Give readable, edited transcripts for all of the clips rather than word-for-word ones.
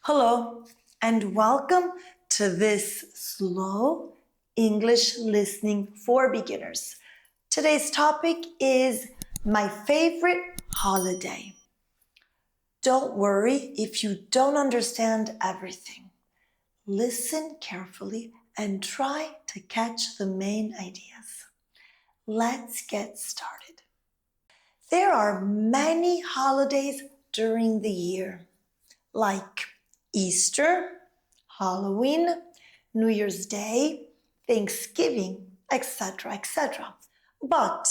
Hello, and welcome to this slow English listening for beginners. Today's topic is my favorite holiday. Don't worry if you don't understand everything. Listen carefully and try to catch the main ideas. Let's get started. There are many holidays during the year, like Easter, Halloween, New Year's Day, Thanksgiving, etc., etc. But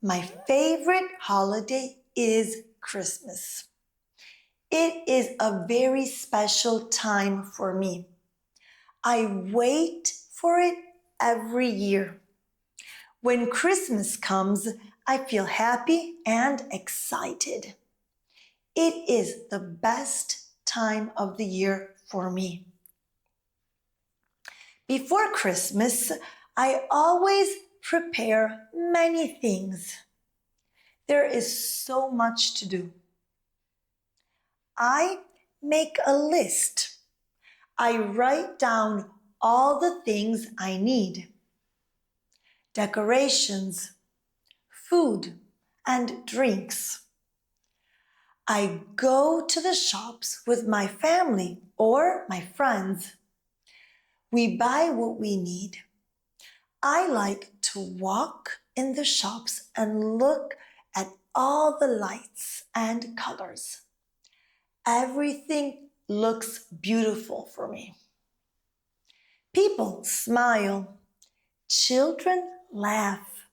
my favorite holiday is Christmas. It is a very special time for me. I wait for it every year. When Christmas comes, I feel happy and excited. It is the best time of the year for me. Before Christmas, I always prepare many things. There is so much to do. I make a list. I write down all the things I need. Decorations, food, and drinks. I go to the shops with my family or my friends. We buy what we need. I like to walk in the shops and look at all the lights and colors. Everything looks beautiful for me. People smile. Children laugh.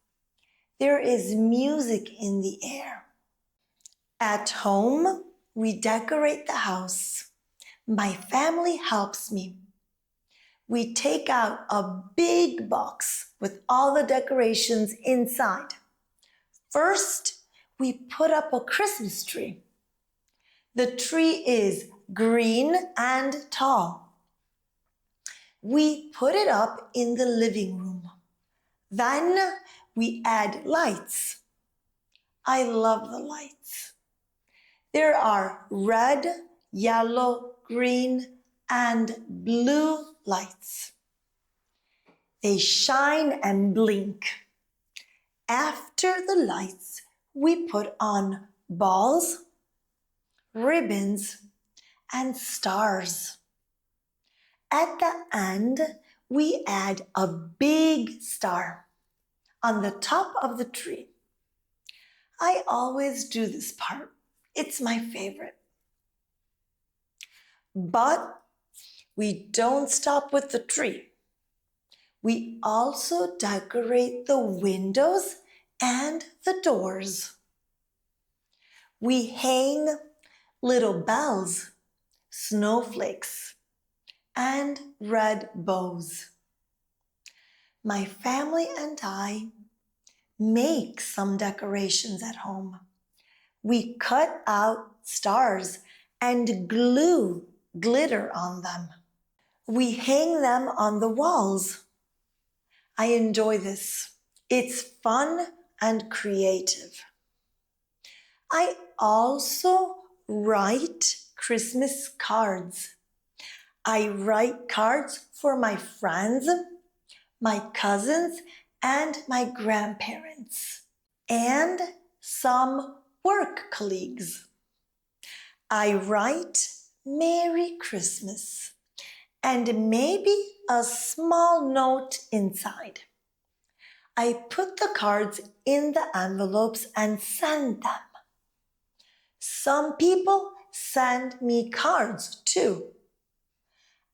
There is music in the air. At home, we decorate the house. My family helps me. We take out a big box with all the decorations inside. First, we put up a Christmas tree. The tree is green and tall. We put it up in the living room. Then we add lights. I love the lights. There are red, yellow, green, and blue lights. They shine and blink. After the lights, we put on balls, ribbons, and stars. At the end, we add a big star on the top of the tree. I always do this part. It's my favorite. But we don't stop with the tree. We also decorate the windows and the doors. We hang little bells, snowflakes, and red bows. My family and I make some decorations at home. We cut out stars and glue glitter on them. We hang them on the walls. I enjoy this. It's fun and creative. I also write Christmas cards. I write cards for my friends, my cousins, and my grandparents, and some work colleagues. I write Merry Christmas and maybe a small note inside. I put the cards in the envelopes and send them. Some people send me cards too.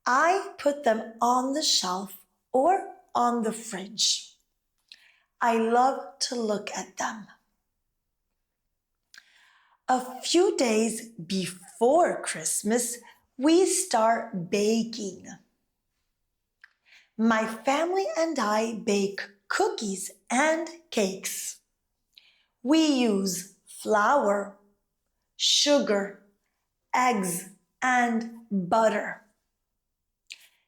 I put them on the shelf or on the fridge. I love to look at them. A few days before Christmas, we start baking. My family and I bake cookies and cakes. We use flour, sugar, eggs, and butter.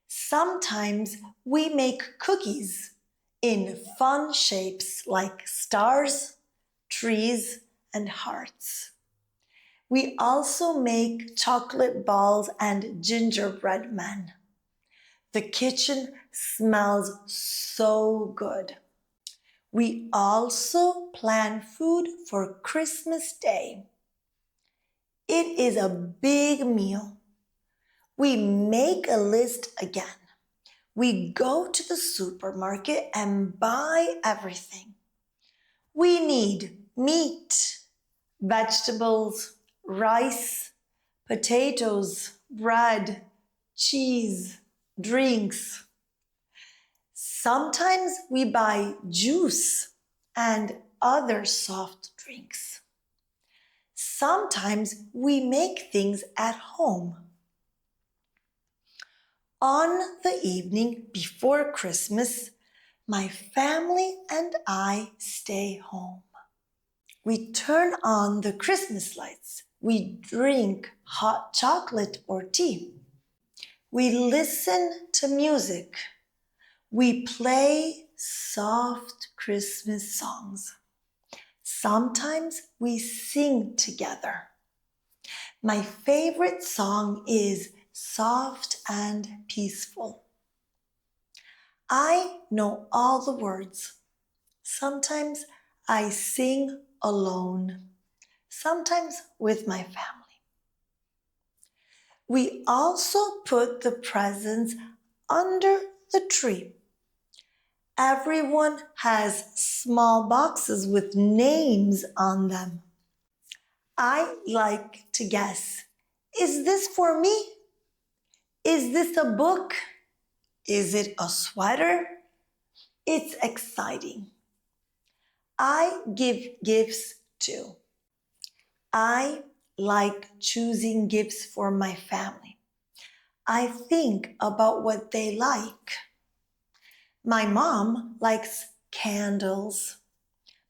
Sometimes we make cookies in fun shapes like stars, trees, and hearts. We also make chocolate balls and gingerbread men. The kitchen smells so good. We also plan food for Christmas Day. It is a big meal. We make a list again. We go to the supermarket and buy everything. We need meat, vegetables, rice, potatoes, bread, cheese, drinks. Sometimes we buy juice and other soft drinks. Sometimes we make things at home. On the evening before Christmas, my family and I stay home. We turn on the Christmas lights. We drink hot chocolate or tea. We listen to music. We play soft Christmas songs. Sometimes we sing together. My favorite song is Soft and Peaceful. I know all the words. Sometimes I sing alone, sometimes with my family. We also put the presents under the tree. Everyone has small boxes with names on them. I like to guess. Is this for me? Is this a book? Is it a sweater? It's exciting. I give gifts too. I like choosing gifts for my family. I think about what they like. My mom likes candles.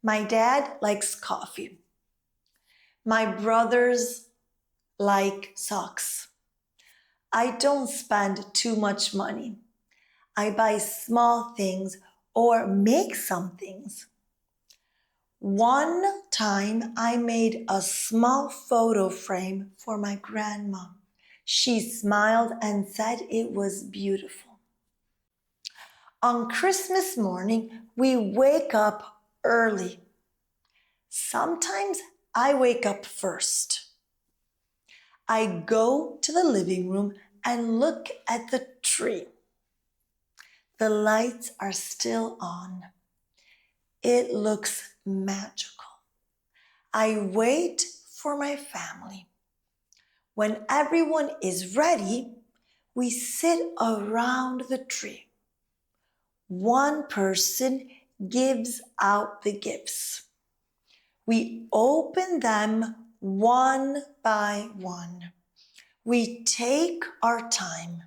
My dad likes coffee. My brothers like socks. I don't spend too much money. I buy small things or make some things. One time I made a small photo frame for my grandma. She smiled and said it was beautiful. On Christmas morning, we wake up early. Sometimes I wake up first. I go to the living room and look at the tree. The lights are still on. It looks magical. I wait for my family. When everyone is ready, we sit around the tree. One person gives out the gifts. We open them one by one. We take our time.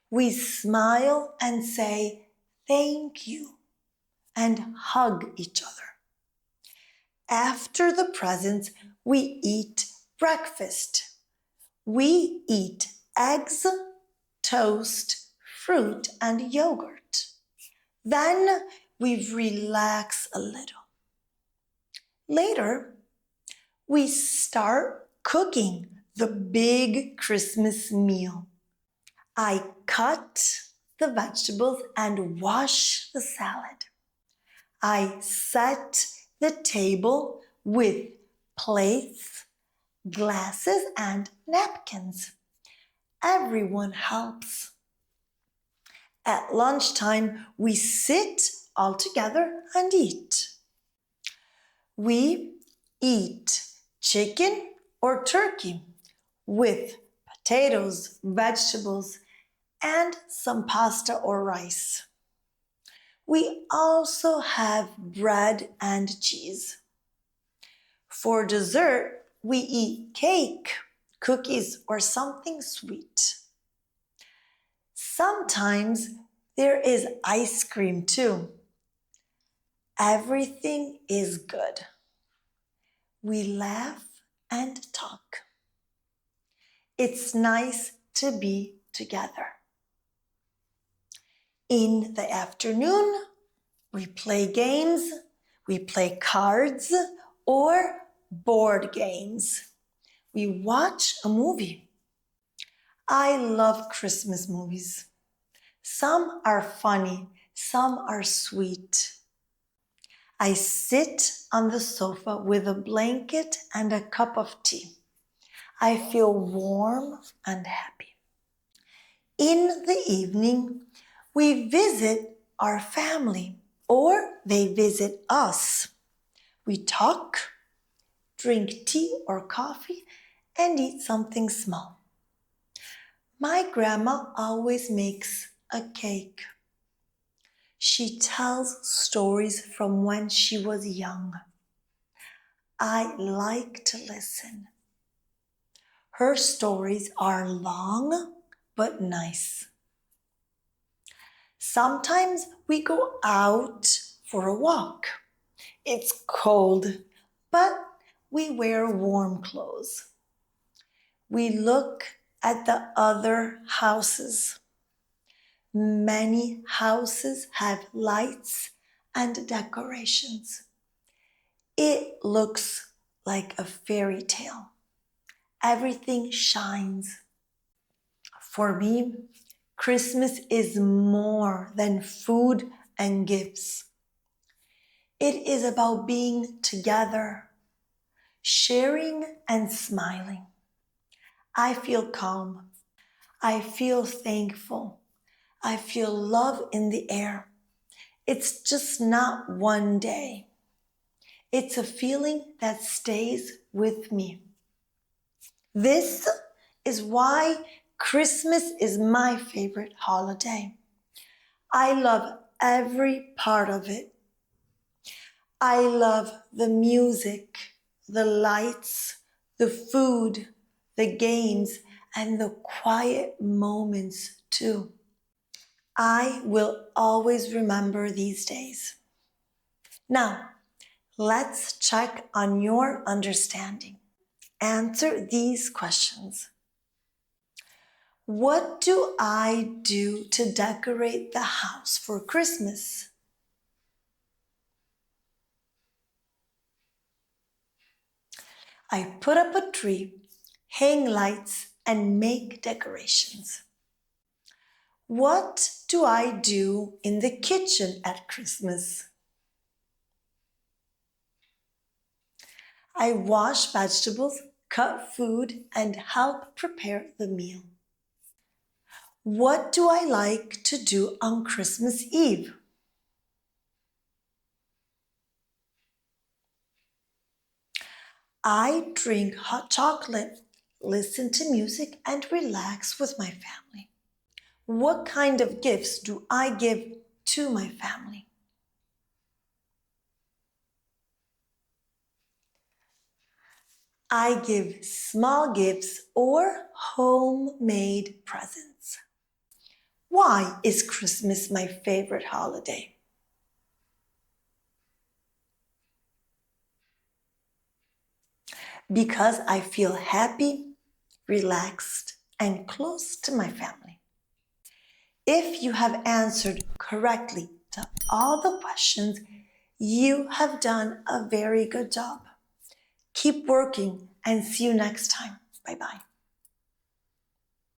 We smile and say thank you and hug each other. After the presents, we eat breakfast. We eat eggs, toast, fruit, and yogurt. Then we relax a little. Later, we start cooking the big Christmas meal. I cut the vegetables and wash the salad. I set the table with plates, glasses, and napkins. Everyone helps. At lunchtime, we sit all together and eat. We eat chicken or turkey with potatoes, vegetables, and some pasta or rice. We also have bread and cheese. For dessert, we eat cake, cookies, or something sweet. Sometimes there is ice cream too. Everything is good. We laugh and talk. It's nice to be together. In the afternoon, we play games, we play cards or board games. we watch a movie. I love Christmas movies. Some are funny, some are sweet. I sit on the sofa with a blanket and a cup of tea. I feel warm and happy. In the evening, we visit our family or they visit us. We talk, drink tea or coffee, and eat something small. My grandma always makes a cake. She tells stories from when she was young. I like to listen. Her stories are long but nice. Sometimes we go out for a walk. It's cold, but we wear warm clothes. We look at the other houses. Many houses have lights and decorations. It looks like a fairy tale. Everything shines. For me, Christmas is more than food and gifts. It is about being together, sharing and smiling. I feel calm. I feel thankful. I feel love in the air. It's just not one day. It's a feeling that stays with me. This is why Christmas is my favorite holiday. I love every part of it. I love the music, the lights, the food, the games, and the quiet moments too. I will always remember these days. Now, let's check on your understanding. Answer these questions. What do I do to decorate the house for Christmas? I put up a tree, hang lights, and make decorations. What do I do in the kitchen at Christmas? I wash vegetables, cut food, and help prepare the meal. What do I like to do on Christmas Eve? I drink hot chocolate, listen to music, and relax with my family. What kind of gifts do I give to my family? I give small gifts or homemade presents. Why is Christmas my favorite holiday? Because I feel happy, relaxed, and close to my family. If you have answered correctly to all the questions, you have done a very good job. Keep working and see you next time. Bye-bye.